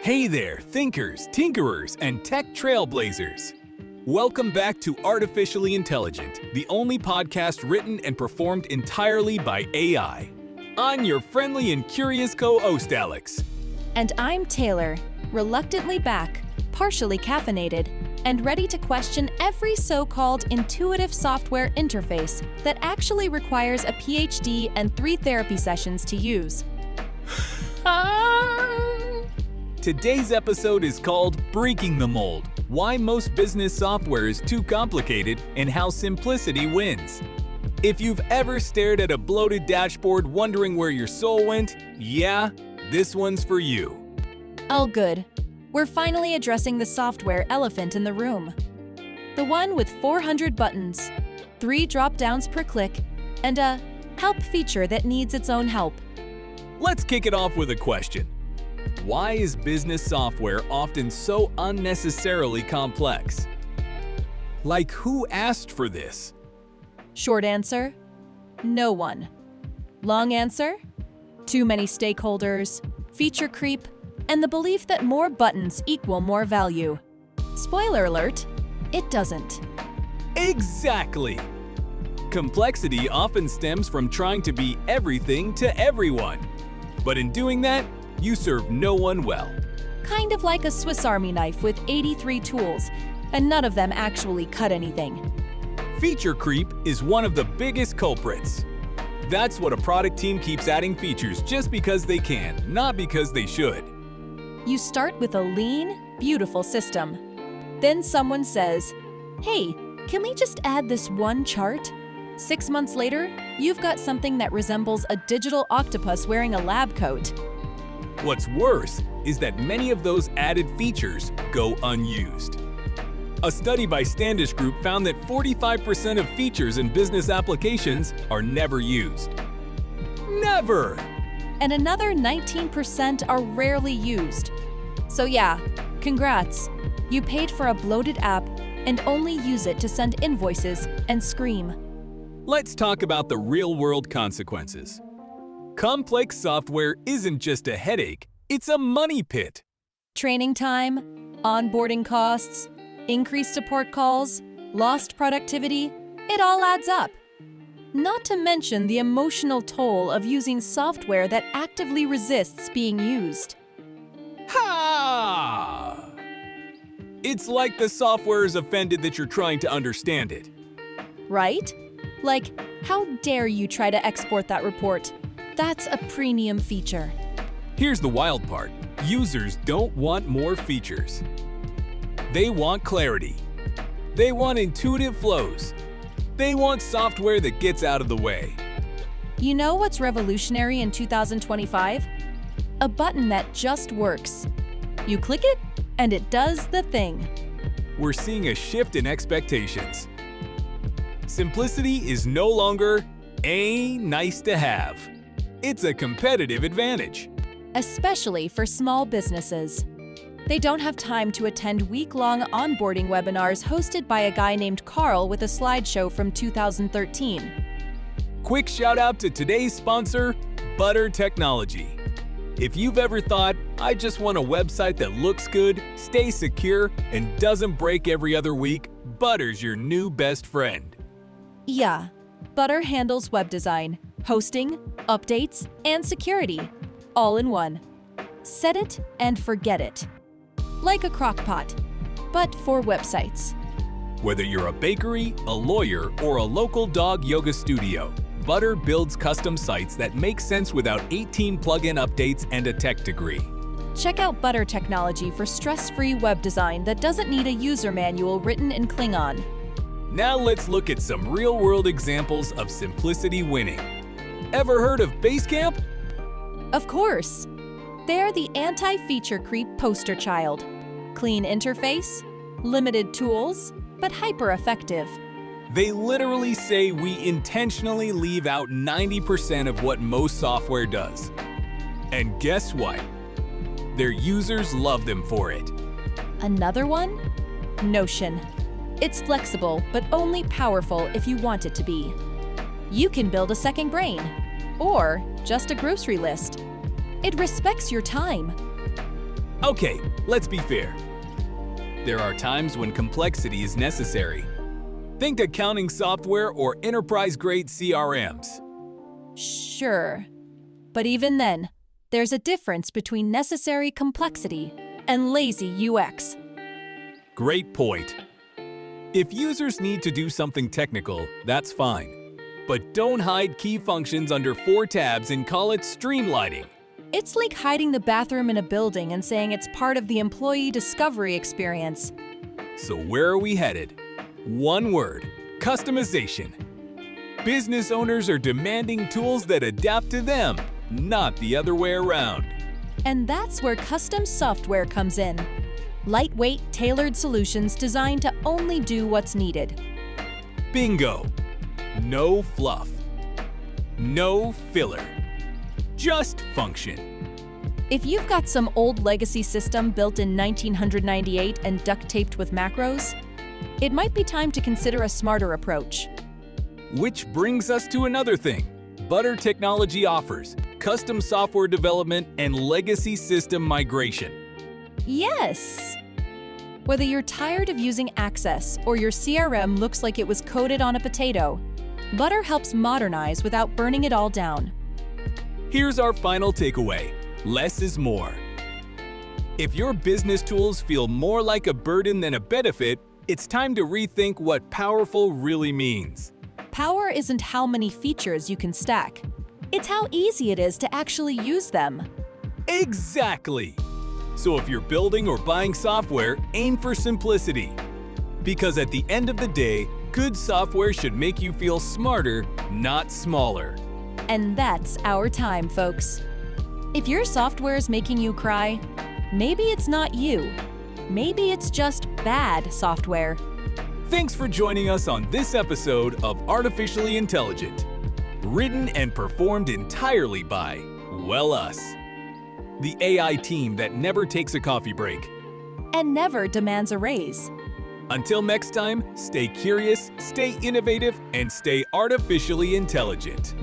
Hey there, thinkers, tinkerers, and tech trailblazers. Welcome back to Artificially Intelligent, the only podcast written and performed entirely by AI. I'm your friendly and curious co-host, Alex. And I'm Taylor, reluctantly back, partially caffeinated, and ready to question every so-called intuitive software interface that actually requires a PhD and 3 therapy sessions to use. Today's episode is called Breaking the Mold: Why Most Business Software is Too Complicated and How Simplicity Wins. If you've ever stared at a bloated dashboard wondering where your soul went, yeah, this one's for you. Oh good. We're finally addressing the software elephant in the room. The one with 400 buttons, 3 drop-downs per click, and a help feature that needs its own help. Let's kick it off with a question. Why is business software often so unnecessarily complex? Like, who asked for this? Short answer, no one. Long answer, too many stakeholders, feature creep, and the belief that more buttons equal more value. Spoiler alert, it doesn't. Exactly! Complexity often stems from trying to be everything to everyone. But in doing that, you serve no one well. Kind of like a Swiss Army knife with 83 tools, and none of them actually cut anything. Feature creep is one of the biggest culprits. That's what a product team keeps adding features just because they can, not because they should. You start with a lean, beautiful system. Then someone says, "Hey, can we just add this one chart?" 6 months later, you've got something that resembles a digital octopus wearing a lab coat. What's worse is that many of those added features go unused. A study by Standish Group found that 45% of features in business applications are never used. Never! And another 19% are rarely used. So yeah, congrats. You paid for a bloated app and only use it to send invoices and scream. Let's talk about the real-world consequences. Complex software isn't just a headache, it's a money pit. Training time, onboarding costs, increased support calls, lost productivity, it all adds up. Not to mention the emotional toll of using software that actively resists being used. Ha! It's like the software is offended that you're trying to understand it. Right? Like, how dare you try to export that report? That's a premium feature. Here's the wild part. Users don't want more features. They want clarity. They want intuitive flows. They want software that gets out of the way. You know what's revolutionary in 2025? A button that just works. You click it, and it does the thing. We're seeing a shift in expectations. Simplicity is no longer a nice to have. It's a competitive advantage. Especially for small businesses. They don't have time to attend week-long onboarding webinars hosted by a guy named Carl with a slideshow from 2013. Quick shout out to today's sponsor, Butter Technology. If you've ever thought, I just want a website that looks good, stays secure, and doesn't break every other week, Butter's your new best friend. Yeah, Butter handles web design, hosting, updates, and security, all in one. Set it and forget it. Like a crock-pot, but for websites. Whether you're a bakery, a lawyer, or a local dog yoga studio, Butter builds custom sites that make sense without 18 plugin updates and a tech degree. Check out Butter Technology for stress-free web design that doesn't need a user manual written in Klingon. Now let's look at some real-world examples of simplicity winning. Ever heard of Basecamp? Of course! They're the anti-feature creep poster child. Clean interface, limited tools, but hyper-effective. They literally say we intentionally leave out 90% of what most software does. And guess what? Their users love them for it. Another one? Notion. It's flexible, but only powerful if you want it to be. You can build a second brain, or just a grocery list. It respects your time. Okay, let's be fair. There are times when complexity is necessary. Think accounting software or enterprise-grade CRMs. Sure. But even then, there's a difference between necessary complexity and lazy UX. Great point. If users need to do something technical, that's fine. But don't hide key functions under 4 tabs and call it streamlining. It's like hiding the bathroom in a building and saying it's part of the employee discovery experience. So where are we headed? One word: customization. Business owners are demanding tools that adapt to them, not the other way around. And that's where custom software comes in. Lightweight, tailored solutions designed to only do what's needed. Bingo! No fluff. No filler. Just function. If you've got some old legacy system built in 1998 and duct-taped with macros, it might be time to consider a smarter approach. Which brings us to another thing. Butter Technology offers custom software development and legacy system migration. Yes! Whether you're tired of using Access or your CRM looks like it was coded on a potato, Butter helps modernize without burning it all down. Here's our final takeaway: less is more. If your business tools feel more like a burden than a benefit, it's time to rethink what powerful really means. Power isn't how many features you can stack. It's how easy it is to actually use them. Exactly! So if you're building or buying software, aim for simplicity. Because at the end of the day, good software should make you feel smarter, not smaller. And that's our time, folks. If your software is making you cry, maybe it's not you. Maybe it's just bad software. Thanks for joining us on this episode of Artificially Intelligent. Written and performed entirely by, well, us. The AI team that never takes a coffee break. And never demands a raise. Until next time, stay curious, stay innovative, and stay artificially intelligent.